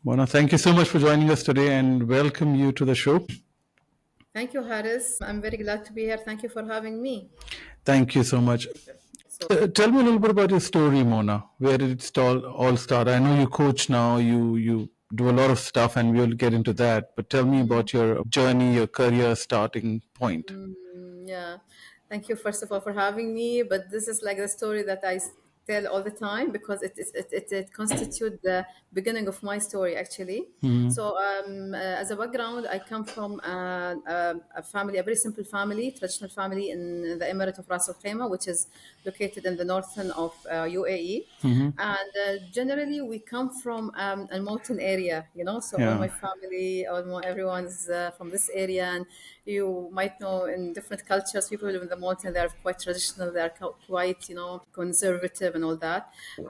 Mona, thank you so much for joining us today and welcome you to the show. Thank you, Haris. I'm very glad to be here. Thank you for having me. Thank you so much. So, Tell me a little bit about your story, Mona. Where did it all start? I know you coach now, you do a lot of stuff, and we'll get into that. But tell me about your journey, your career starting point. yeah, thank you first of all for having me. But this is like the story that tell all the time because it constitutes the beginning of my story actually. So, as a background, I come from a family, a very simple family, traditional family in the Emirate of Ras Al Khaimah, which is located in the northern of UAE. And generally, we come from a mountain area, so all Yeah. my family, everyone's from this area. And you might know in different cultures, people who live in the mountain, they are quite traditional, they are quite, conservative and all that.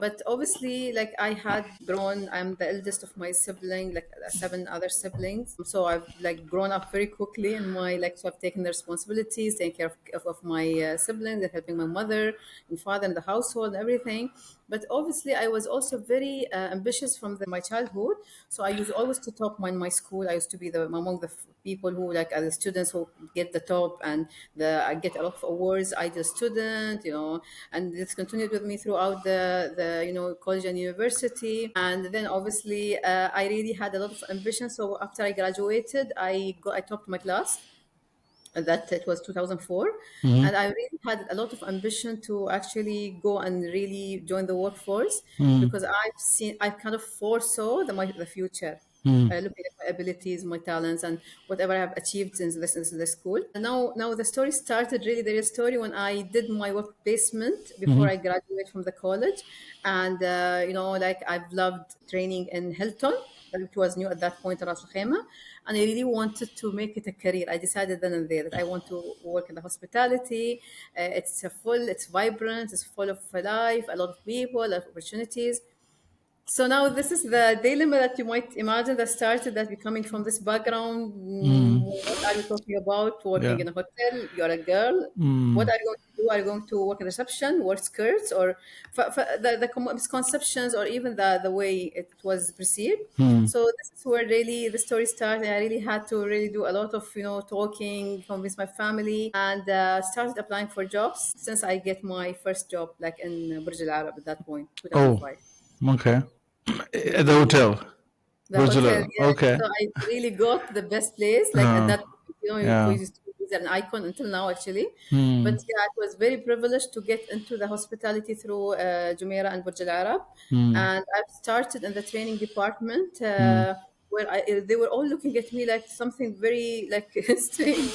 But obviously, like I had grown, I'm the eldest of my sibling, like seven other siblings. So I've like grown up very quickly in my, like, so I've taken the responsibilities, taking care of my siblings and helping my mother and father in the household and everything. But obviously, I was also very ambitious from my childhood. So I used always to top my school. I used to be among the people who, like, are the students who get the top, and I get a lot of awards. I just student, and this continued with me throughout the college and university. And then obviously, I really had a lot of ambition. So after I graduated, I topped my class, that it was 2004. And I really had a lot of ambition to actually go and really join the workforce, because I've kind of foresaw the future, looking at my abilities, my talents, and whatever I've achieved since the school. And now the story started, really the real story, when I did my work placement before I graduated from the college. And like, I've loved training in Hilton. It was new at that point, Ras Al Khaimah, and I really wanted to make it a career. I decided then and there that I want to work in the hospitality. It's vibrant, it's full of life, a lot of people, a lot of opportunities. So now this is the dilemma that you might imagine that started, that becoming from this background. What are you talking about? Yeah. Working in a hotel, you're a girl. What are you going to do? Are you going to work in reception, wear skirts, or the misconceptions, or even the way it was perceived? So this is where really the story started. I really had to really do a lot of talking, convince my family, and started applying for jobs since I get my first job, like in Burj Al Arab at that point, Oh, 2005. okay. At the hotel. The hotel, Virgil. yeah. Okay. So I really got the best place. Like at Uh, that, it yeah. was an icon until now, actually. But yeah, I was very privileged to get into the hospitality through Jumeirah and Burj Al Arab. And I've started in the training department, where they were all looking at me like something very like strange,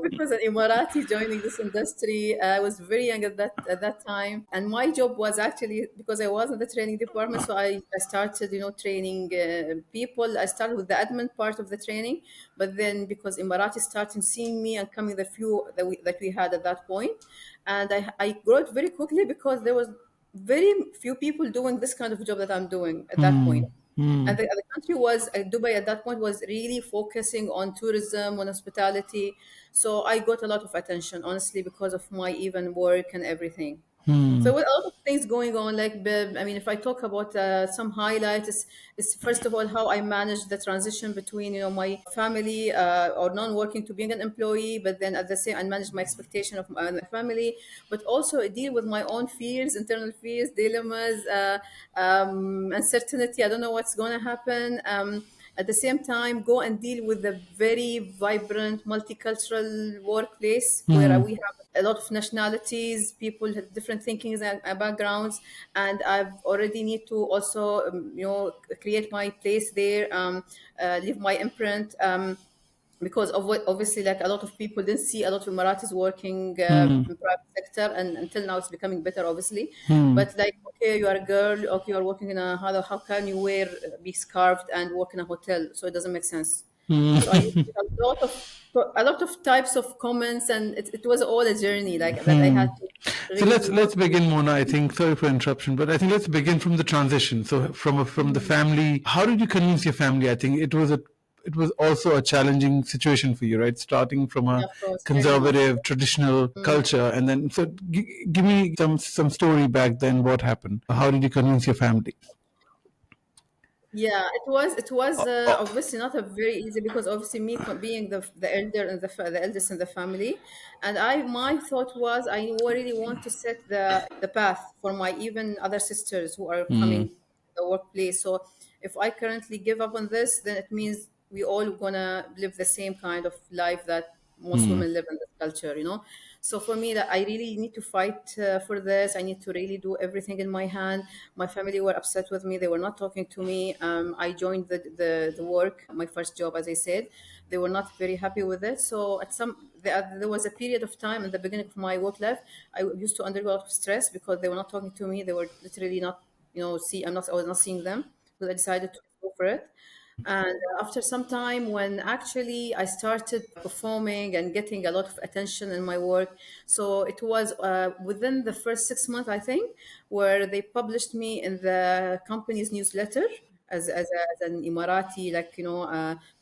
because an Emirati joining this industry. I was very young at that time, and my job was actually, because I was in the training department. So I started, training people. I started with the admin part of the training, but then because Emirati started seeing me and coming the few that we had at that point, and I grew very quickly because there was very few people doing this kind of job that I'm doing at that point. And the country was, Dubai at that point was really focusing on tourism, on hospitality. So I got a lot of attention, honestly, because of my even work and everything. So with a lot of things going on, like, I mean, if I talk about some highlights, is first of all how I managed the transition between, my family or non-working to being an employee, but then at the same, I managed my expectation of my family, but also deal with my own fears, internal fears, dilemmas, uncertainty. I don't know what's going to happen. At the same time, go and deal with a very vibrant multicultural workplace where we have a lot of nationalities, people have different thinkings and backgrounds, and I've already need to also create my place there, leave my imprint. Because of what, obviously, like, a lot of people didn't see a lot of Emiratis working in private sector, and until now it's becoming better, obviously. But like, okay, you are a girl, okay, you are working in how can you be scarfed and work in a hotel? So it doesn't make sense. So I used to get a lot of types of comments, and it was all a journey, like, that I had to So really let's work through. begin, Mona. I think, sorry for interruption, but I think let's begin from the transition. So from the family, how did you convince your family? I think it was also a challenging situation for you, right? Starting from a Yeah, of course, very much. conservative, traditional culture, and then so give me some story back then. What happened? How did you convince your family? Yeah, it was. It was Oh, obviously not a very easy, because obviously me being the elder and the eldest in the family, and my thought was I really want to set the path for my even other sisters who are coming to the workplace. So if I currently give up on this, then it means we all gonna live the same kind of life that most women live in this culture, you know. So for me, that I really need to fight for this. I need to really do everything in my hand. My family were upset with me. They were not talking to me. I joined the work, my first job, as I said. They were not very happy with it. So there was a period of time in the beginning of my work life. I used to undergo a lot of stress because they were not talking to me. They were literally not, I was not seeing them. So I decided to go for it. And after some time, when actually I started performing and getting a lot of attention in my work, so it was within the first 6 months, I think, where they published me in the company's newsletter as an Emirati, like,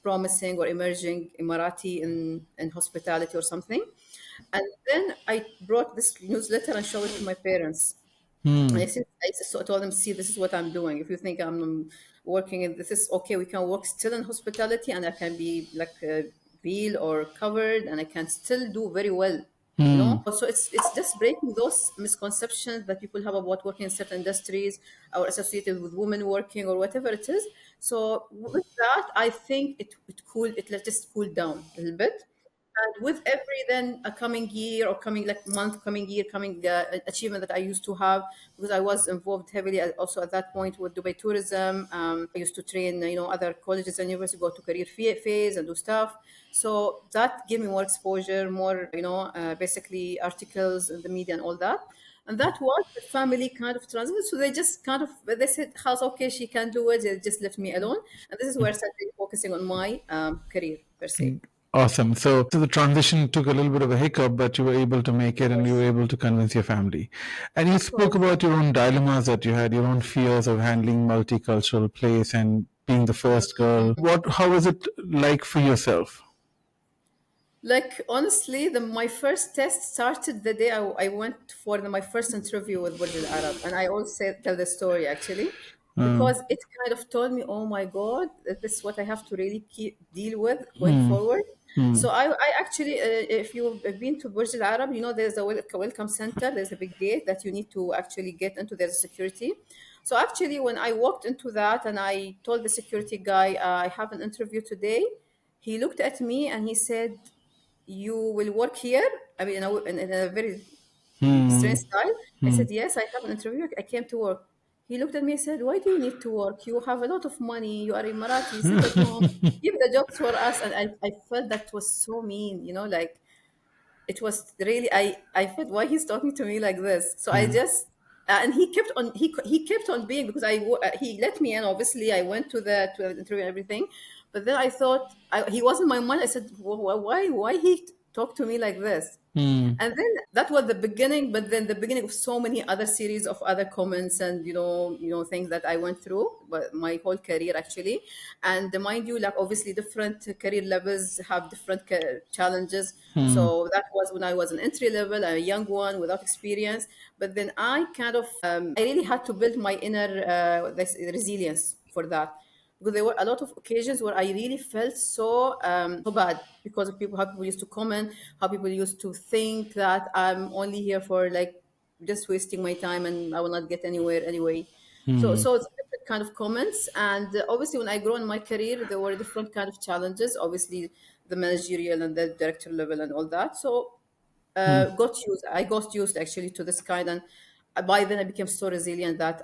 promising or emerging Emirati in hospitality or something. And then I brought this newsletter and showed it to my parents. I told them, see, this is what I'm doing. If you think I'm working in this, is okay. We can work still in hospitality, and I can be like veil or covered, and I can still do very well. So it's just breaking those misconceptions that people have about working in certain industries or associated with women working or whatever it is. So with that, I think it let us cool down a little bit. And with every then a coming year or coming like month, coming year, coming achievement that I used to have, because I was involved heavily also at that point with Dubai tourism. I used to train, other colleges and universities, go to career phase and do stuff. So that gave me more exposure, more, basically articles in the media and all that. And that was the family kind of transition. So they just kind of, they said, "How's okay, she can do it." They just left me alone. And this is where I started focusing on my career per se. awesome. So the transition took a little bit of a hiccup, but you were able to make it and you were able to convince your family. And you Of spoke course. about your own dilemmas that you had, your own fears of handling multicultural place and being the first girl. How was it like for yourself? Like honestly, my first test started the day I went for my first interview with Burj Al Arab, and I always tell the story actually, because it kind of told me, oh my God, this is what I have to really keep deal with going forward. So I actually, if you've been to Burj Al Arab, there's a welcome center. There's a big gate that you need to actually get into. There's security. So actually, when I walked into that and I told the security guy, I have an interview today, he looked at me and he said, "You will work here?" I mean, in a very strange style. I said, "Yes, I have an interview. I came to work." He looked at me and said, "Why do you need to work? You have a lot of money. You are Emirati. Sit at home. Give the jobs for us." And I felt that was so mean, like it was really, I felt why he's talking to me like this. So I just and he kept on being, because he let me in. Obviously, I went to the interview and everything, but then I thought he was in my mind. I said, why he talk to me like this?" And then that was the beginning, but then the beginning of so many other series of other comments and things that I went through, but my whole career actually. And mind you, like obviously different career levels have different challenges. So that was when I was an entry level, a young one without experience. But then I kind of I really had to build my inner this resilience for that, because there were a lot of occasions where I really felt so bad because of how people used to comment, how people used to think that I'm only here for like just wasting my time and I will not get anywhere anyway. So it's different kind of comments, and obviously when I grow in my career, there were different kind of challenges. Obviously, the managerial and the director level and all that. So I got used actually to this kind, and by then I became so resilient that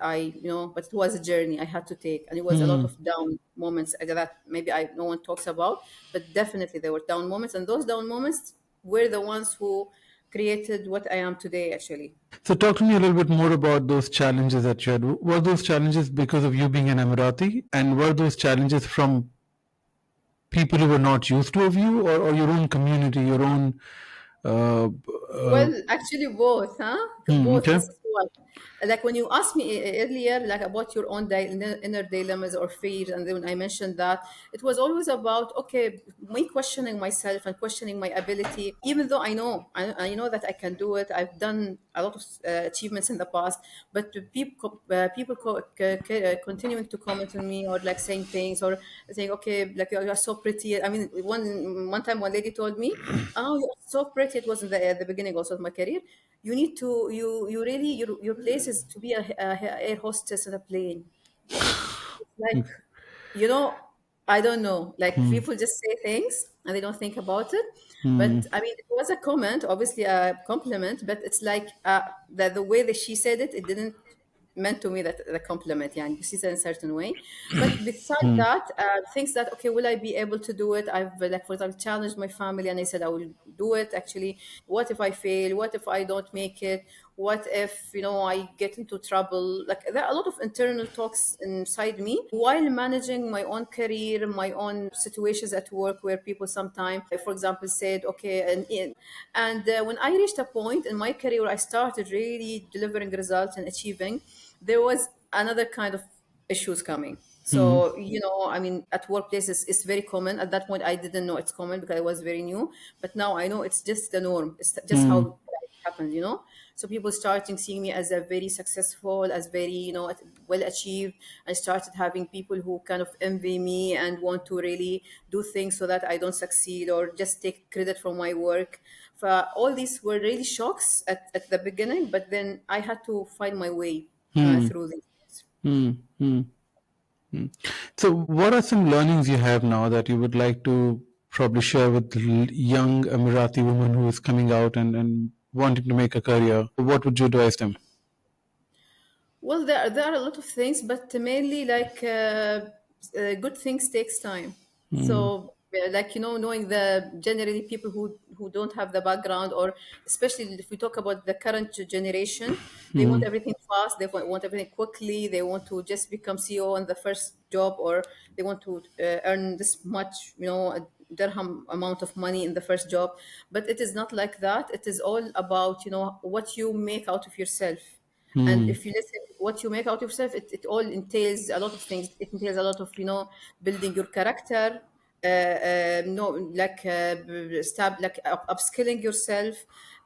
but it was a journey I had to take, and it was a lot of down moments that maybe no one talks about, but definitely there were down moments, and those down moments were the ones who created what I am today actually. So talk to me a little bit more about those challenges that you had. Were those challenges because of you being an Emirati? And were those challenges from people who were not used to of you, or your own community, your own uh, uh, Well, actually both, huh? Both. okay. This is what. Like when you asked me earlier, like about your own inner dilemmas or fears, and then I mentioned that it was always about, okay, me questioning myself and questioning my ability, even though I know that I can do it. I've done a lot of achievements in the past, but the people continuing to comment on me, or like saying things, or saying, okay, like you're so pretty. I mean, one time one lady told me, oh, you're so pretty. It was in the beginning also of my career. You need to you really your place is to be a air hostess in a plane. Like, you know, I don't know. Like Hmm. people just say things and they don't think about it. Hmm. But I mean, it was a comment, obviously a compliment, but it's like that the way that she said it, it didn't meant to me that the compliment. Yeah, she said in a certain way. But besides Hmm. that, things that, okay, will I be able to do it? I've like, for example, challenged my family and I said I will do it. Actually, what if I fail? What if I don't make it? What if, I get into trouble? Like there are a lot of internal talks inside me while managing my own career, my own situations at work, where people sometimes, for example, said, okay, and when I reached a point in my career where I started really delivering results and achieving, there was another kind of issues coming. Hmm. So, I mean, at workplaces, it's very common. At that point, I didn't know it's common because I was very new. But now I know it's just the norm. It's just Hmm. how it happens. So people starting seeing me as a very successful, as very, well achieved. I started having people who kind of envy me and want to really do things so that I don't succeed or just take credit from my work. All these were really shocks at the beginning, but then I had to find my way Hmm. through these. Hmm. Hmm. So, what are some learnings you have now that you would like to probably share with the young Emirati woman who is coming out and wanting to make a career? What would you advise them? Well, there are a lot of things, but mainly like good things takes time. Hmm. So like knowing the generally people who don't have the background, or especially if we talk about the current generation, they want Hmm. everything fast. They want everything quickly. They want to just become CEO on the first job, or they want to earn this much, a dirham amount of money in the first job. But it is not like that. It is all about what you make out of yourself. And Hmm. if you listen what you make out of yourself, it all entails a lot of things. It entails a lot of building your character, no like upskilling yourself,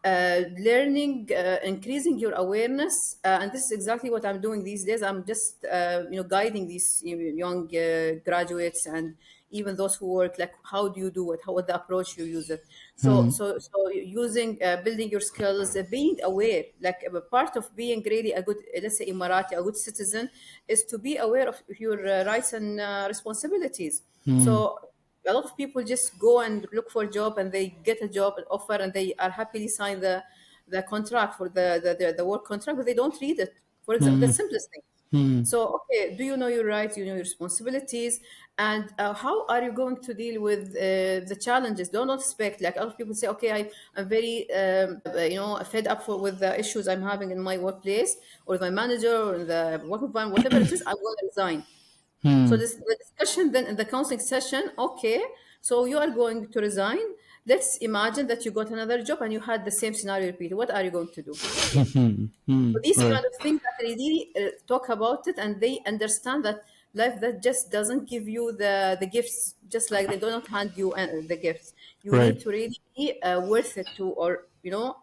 learning, increasing your awareness, and this is exactly what I'm doing these days. I'm just guiding these young graduates, and even those who work, like how do you do it, how, what the approach you use it. So using, building your skills, being aware, like a part of being really a good, let's say Emirati, a good citizen, is to be aware of your rights and responsibilities. Hmm. So a lot of people just go and look for a job, and they get a job and offer, and they are happily sign the contract for the work contract, but they don't read it. For example, the Hmm. simplest thing. Hmm. So, okay, do you know your rights? Do you know your responsibilities? And how are you going to deal with the challenges? Don't expect, like other people say, okay, I'm very, fed up with the issues I'm having in my workplace, or with my manager, or in the work environment, whatever it is, I'm going to resign. So Hmm. the discussion then in the counseling session, okay, so you are going to resign. Let's imagine that you got another job and you had the same scenario repeated. What are you going to do? Hmm. Hmm. So these Right. kind of things that really talk about it, and they understand that life that just doesn't give you the gifts, just like they do not hand you the gifts. You Right. need to really be worth it to, or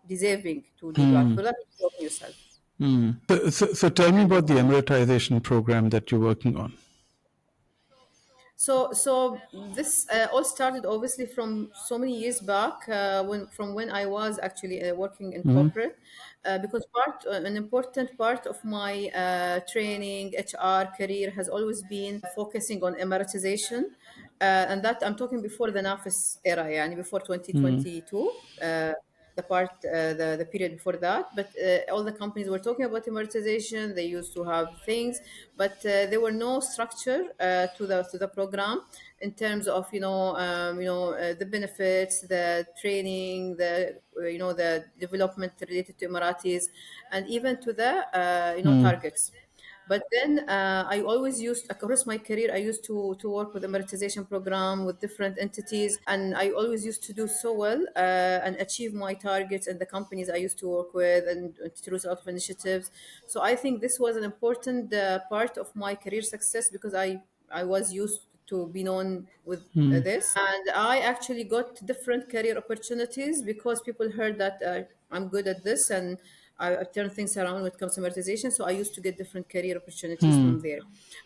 deserving to do that. Hmm. For that, you work on yourself. Hmm. So tell me about the Emiratization program that you're working on. So this all started obviously from so many years back, when I was actually working in Hmm. corporate, because an important part of my training HR career has always been focusing on Emiratization, and that I'm talking before the NAFIS era, yani before Hmm. 2022. The period before that, but all the companies were talking about amortization. They used to have things, but there were no structure to the program in terms of the benefits, the training, the development related to Emiratis, and even to the Hmm. targets. But then I always used, across my career, I used to work with Emiratization program with different entities, and I always used to do so well and achieve my targets in the companies I used to work with, and introduce a lot of initiatives. So I think this was an important part of my career success, because I was used to be known with this, and I actually got different career opportunities because people heard that I'm good at this, and I turned things around when it comes to monetization. So I used to get different career opportunities from there.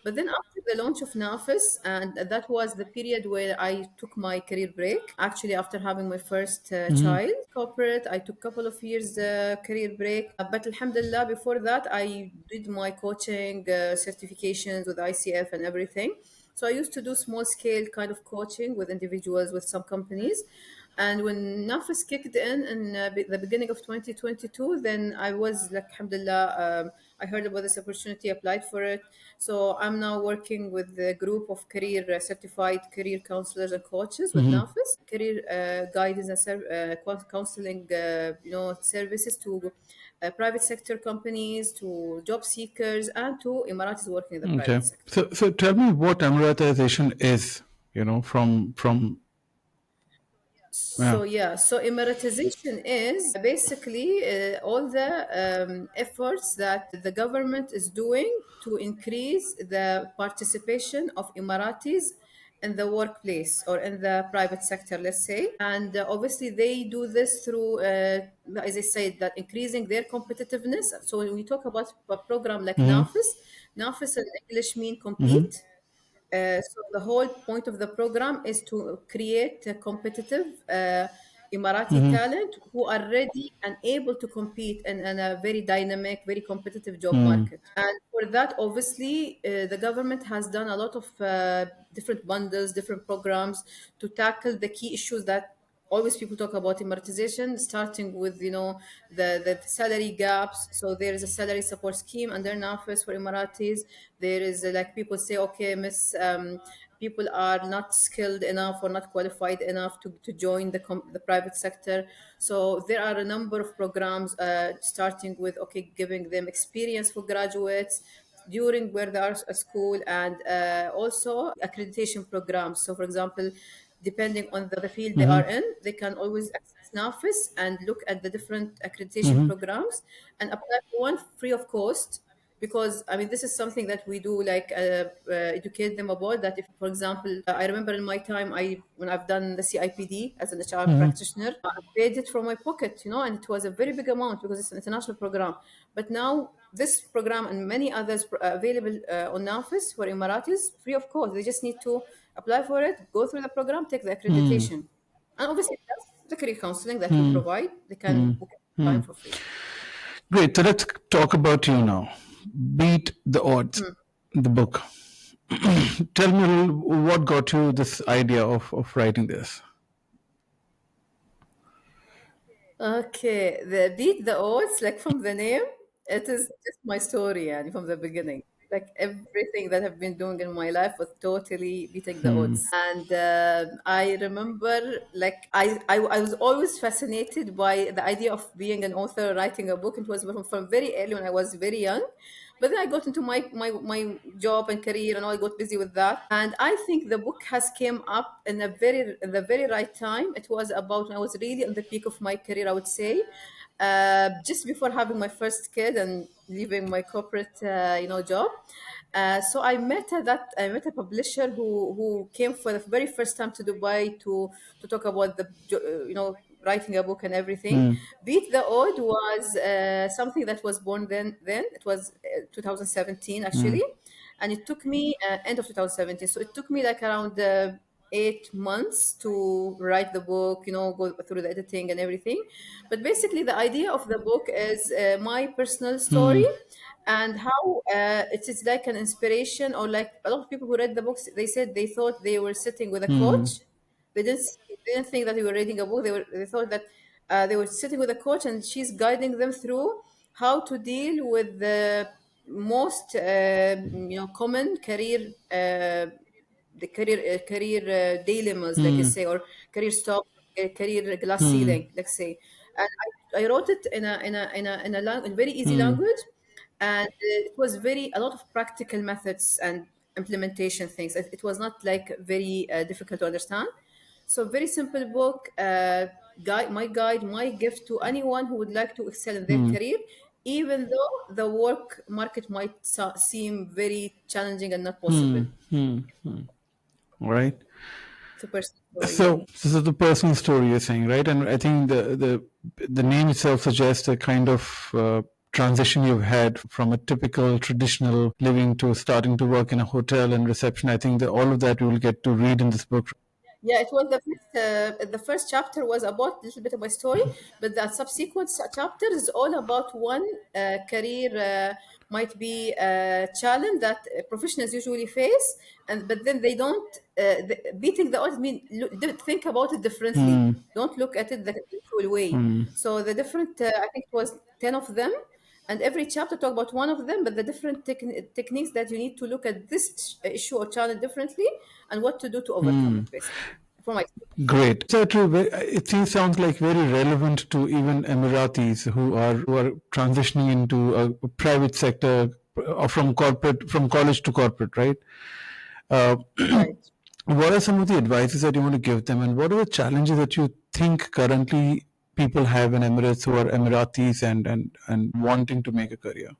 But then after the launch of Nafis, and that was the period where I took my career break. Actually, after having my first child, corporate, I took a couple of years career break. But Alhamdulillah, before that, I did my coaching certifications with ICF and everything. So I used to do small scale kind of coaching with individuals with some companies. And when Nafis kicked in the beginning of 2022, then I was like, alhamdulillah, I heard about this opportunity, applied for it. So I'm now working with a group of career certified career counselors and coaches with Nafis, career guidance and counseling, services to private sector companies, to job seekers, and to Emiratis working in the Okay. private sector. So tell me what Emiratization is, from yeah. So Emiratization is basically all the efforts that the government is doing to increase the participation of Emiratis in the workplace or in the private sector, let's say. And obviously, they do this through, as I said, that increasing their competitiveness. So when we talk about a program like NAFIS, NAFIS in English mean compete. So the whole point of the program is to create a competitive Emirati talent who are ready and able to compete in a very dynamic, very competitive job market. And for that, obviously, the government has done a lot of different bundles, different programs to tackle the key issues that always people talk about Emiratization, starting with the salary gaps. So there is a salary support scheme under NAFIS for Emiratis. There is like people say, okay, miss, people are not skilled enough or not qualified enough to join the private sector. So there are a number of programs, starting with, okay, giving them experience for graduates during where they are at school, and also accreditation programs. So for example, depending on the field they are in, they can always access NAFIS and look at the different accreditation programs and apply for one free of cost. Because I mean, this is something that we do, like educate them about that. If, for example, I remember in my time, when I've done the CIPD as an HR practitioner, I paid it from my pocket, and it was a very big amount because it's an international program. But now this program and many others available on NAFIS for Emiratis free of cost. They just need to apply for it, go through the program, take the accreditation. And obviously, that's the career counseling that we provide. They can book time for free. Great. So let's talk about you now. Beat the odds. The book. Tell me what got you this idea of writing this. Okay, the beat the odds, like from the name, it is just my story, and from the beginning. Like everything that I've been doing in my life was totally beating the odds. And I remember, like, I was always fascinated by the idea of being an author, writing a book. It was from very early when I was very young. But then I got into my job and career, and I got busy with that. And I think the book has came up in the very right time. It was about when I was really on the peak of my career, I would say, just before having my first kid and leaving my corporate job. So I met a publisher who came for the very first time to Dubai to talk about writing a book and everything. Beat the Odd was something that was born then it was 2017 actually, and it took me end of 2017. So it took me like around 8 months to write the book, go through the editing and everything. But basically, the idea of the book is my personal story, and how it is like an inspiration, or like a lot of people who read the books, they said they thought they were sitting with a coach. They didn't think that they were reading a book. They thought that they were sitting with a coach, and she's guiding them through how to deal with the most common career dilemmas, like you say, or career stop, career glass ceiling, let's say. And I wrote it in a very easy language, and it was very a lot of practical methods and implementation things. It was not like very difficult to understand. So very simple book, guide, my gift to anyone who would like to excel in their career, even though the work market might seem very challenging and not possible. Right. It's a personal story, yeah. So this is the personal story you're saying, right? And I think the name itself suggests a kind of transition you've had from a typical traditional living to starting to work in a hotel and reception. I think that all of that you will get to read in this book. Yeah, it was the first chapter was about a little bit of my story, but the subsequent chapter is all about one career might be a challenge that professionals usually face, and but then they don't beating the odds mean think about it differently. Don't look at it the usual way. So the different I think it was 10 of them, and every chapter talk about one of them, but the different techniques that you need to look at this issue or challenge differently, and what to do to overcome it, basically. From my Great. So it sounds like very relevant to even Emiratis who are transitioning into a private sector or from college to corporate, right? Uh, right. what are some of the advices that you want to give them, and what are the challenges that you think currently people have in Emirates who are Emiratis and wanting to make a career?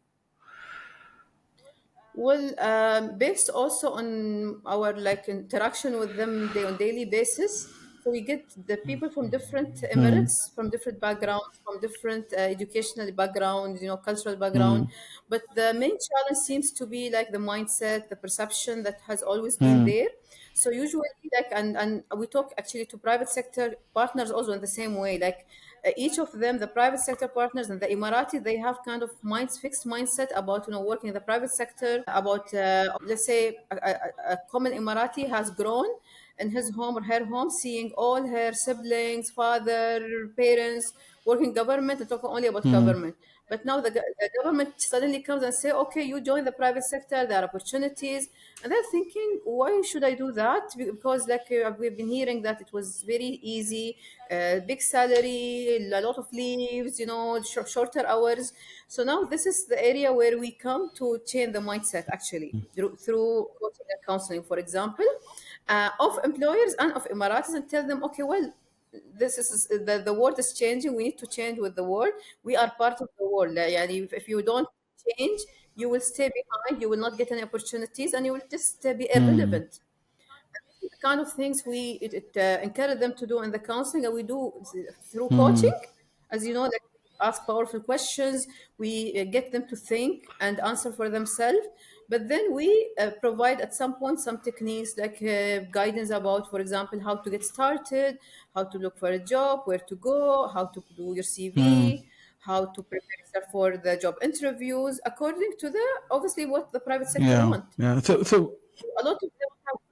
Well, based also on our like interaction with them on daily basis, so we get the people from different Emirates, from different backgrounds, from different educational backgrounds, cultural background. But the main challenge seems to be like the mindset, the perception that has always been there. So usually, like, and we talk actually to private sector partners also in the same way, like each of them, the private sector partners and the Emirati, they have kind of fixed mindset about working in the private sector. About let's say a common Emirati has grown in his home or her home, seeing all her siblings, father, parents working government and talking only about government. But now the government suddenly comes and say, okay, you join the private sector, there are opportunities. And they're thinking, why should I do that? Because like we've been hearing that it was very easy, big salary, a lot of leaves, shorter hours. So now this is the area where we come to change the mindset actually through coaching and counseling, for example, of employers and of Emiratis, and tell them, okay, well, this is the world is changing. We need to change with the world. We are part of the world. يعني if you don't change, you will stay behind. You will not get any opportunities, and you will just be irrelevant. The kind of things we encourage them to do in the counseling, and we do through coaching. As you know, like ask powerful questions, we get them to think and answer for themselves. But then we provide at some point some techniques like guidance about, for example, how to get started, how to look for a job, where to go, how to do your CV, how to prepare yourself for the job interviews, according to the obviously what the private sector Yeah, want. yeah. So A lot of them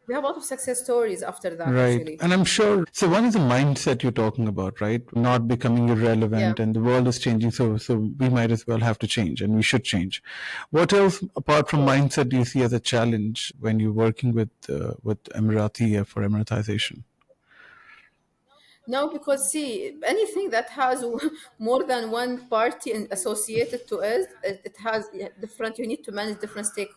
we have a lot of success stories after that, right. actually. And I'm sure. So one is the mindset you're talking about, right? Not becoming Yeah. irrelevant, and the world is changing. So we might as well have to change, and we should change. What else, apart from Yes. mindset, do you see as a challenge when you're working with Emirati for Emiratization? No, because see, anything that has more than one party associated to it, it has different. You need to manage different Right.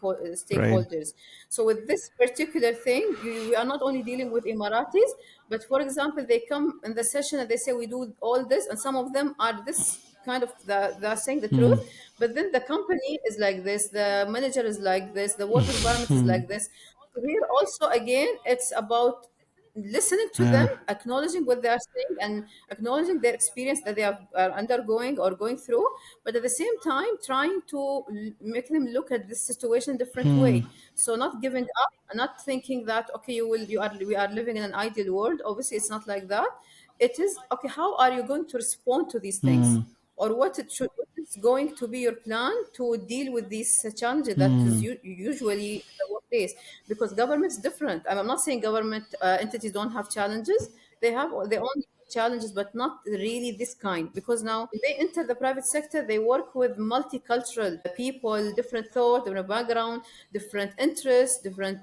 stakeholders. So with this particular thing, we are not only dealing with Emiratis, but for example, they come in the session and they say we do all this, and some of them are this kind of they're saying the truth, but then the company is like this, the manager is like this, the work environment is like this. So here also again, it's about listening to them, Yeah. acknowledging what they are saying, and acknowledging their experience that they are undergoing or going through, but at the same time, trying to make them look at this situation different way. So not giving up, not thinking that okay, we are living in an ideal world. Obviously, it's not like that. It is okay. How are you going to respond to these things? Or what is going to be your plan to deal with these challenges that is usually in the workplace, because government is different. I'm not saying government entities don't have challenges. They have their own challenges, but not really this kind, because now they enter the private sector, they work with multicultural people, different thought, different background, different interests, different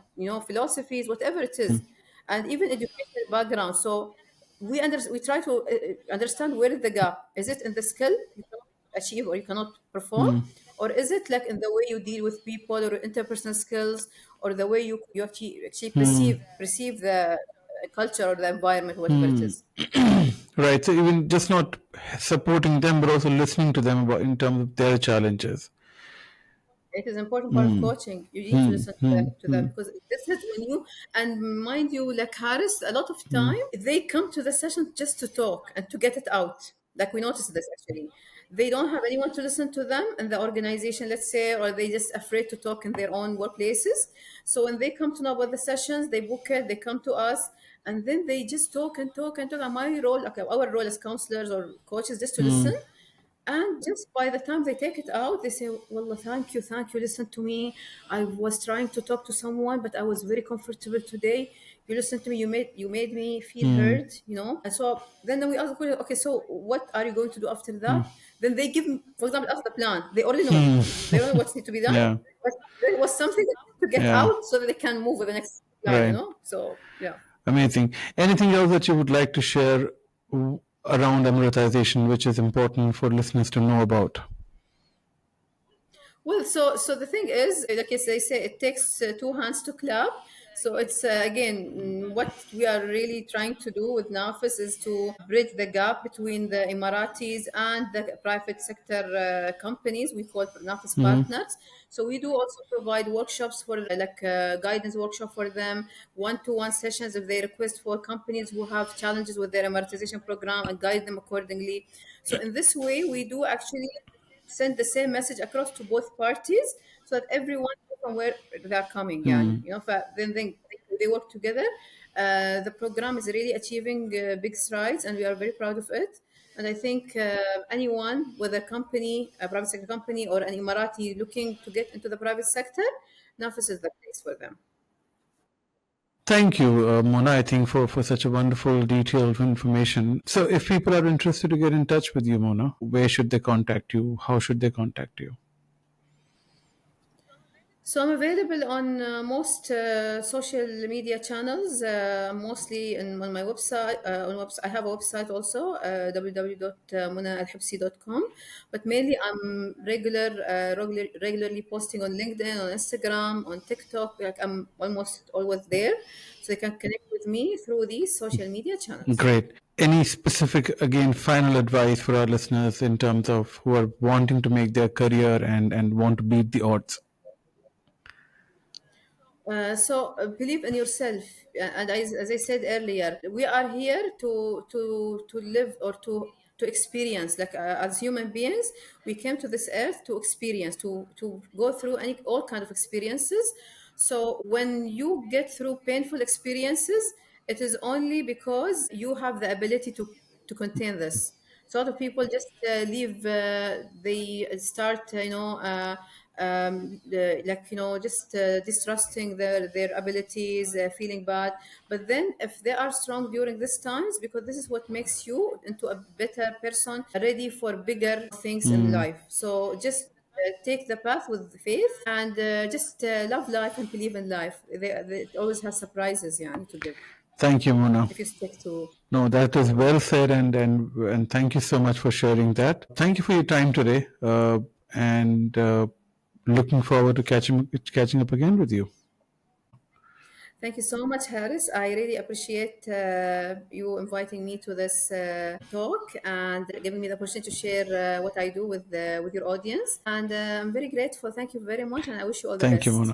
philosophies, whatever it is, and even educational background. So we try to understand where is the gap. Is it in the skill you cannot achieve or you cannot perform, or is it like in the way you deal with people or interpersonal skills, or the way you actually perceive the culture or the environment, whatever it is? Right. So even just not supporting them, but also listening to them about in terms of their challenges. It is important part of coaching. You need to listen to them because this is when you, and mind you, like Harris, a lot of time they come to the session just to talk and to get it out. Like we noticed this actually. They don't have anyone to listen to them in the organization, let's say, or they just afraid to talk in their own workplaces. So when they come to know about the sessions, they book it, they come to us, and then they just talk and talk and talk. And my role, okay, our role as counselors or coaches, just to listen, and just by the time they take it out, they say, Wallah, thank you, listen to me. I was trying to talk to someone, but I was very comfortable today. You listened to me, you made me feel heard, And so then we ask, okay, so what are you going to do after that? Then they give, for example, after the plan, they already know. They know what needs to be done, Yeah. but there was something that needs to get Yeah. out so that they can move with the next Right. plan. So yeah. Amazing. Anything else that you would like to share around Emiratization, which is important for listeners to know about? Well, so the thing is, like as they say, it takes two hands to clap. So it's again, what we are really trying to do with NAFIS is to bridge the gap between the Emiratis and the private sector companies. We call NAFIS partners. So we do also provide workshops for like guidance workshop for them, one-to-one sessions if they request for companies who have challenges with their Emiratization program and guide them accordingly. So in this way, we do actually send the same message across to both parties so that everyone knows from where they're coming. Then they work together. The program is really achieving big strides, and we are very proud of it. And I think anyone with a company, a private sector company, or an Emirati looking to get into the private sector, Nafis is the place for them. Thank you, Mona, I think, for such a wonderful, detailed information. So, if people are interested to get in touch with you, Mona, where should they contact you? How should they contact you? So I'm available on most social media channels, mostly on my website. I have a website also, www.munaalhebsi.com. But mainly I'm regularly posting on LinkedIn, on Instagram, on TikTok. Like I'm almost always there, so they can connect with me through these social media channels. Great. Any specific, again, final advice for our listeners in terms of who are wanting to make their career and want to beat the odds? So believe in yourself, and as I said earlier, we are here to live or to experience. Like as human beings, we came to this earth to experience, to go through all kind of experiences. So when you get through painful experiences, it is only because you have the ability to contain this. So a lot of people just leave. They start, just distrusting their abilities, feeling bad. But then, if they are strong during these times, because this is what makes you into a better person, ready for bigger things in life. So just take the path with faith and just love life and believe in life. It always has surprises, yeah, to give Thank you, Mona. if you stick to. No, that is well said, and thank you so much for sharing that. Thank you for your time today, and looking forward to catching up again with you. Thank you so much, Harris. I really appreciate you inviting me to this talk and giving me the opportunity to share what I do with your audience. And I'm very grateful. Thank you very much, and I wish you all the Thank you, best. Mona.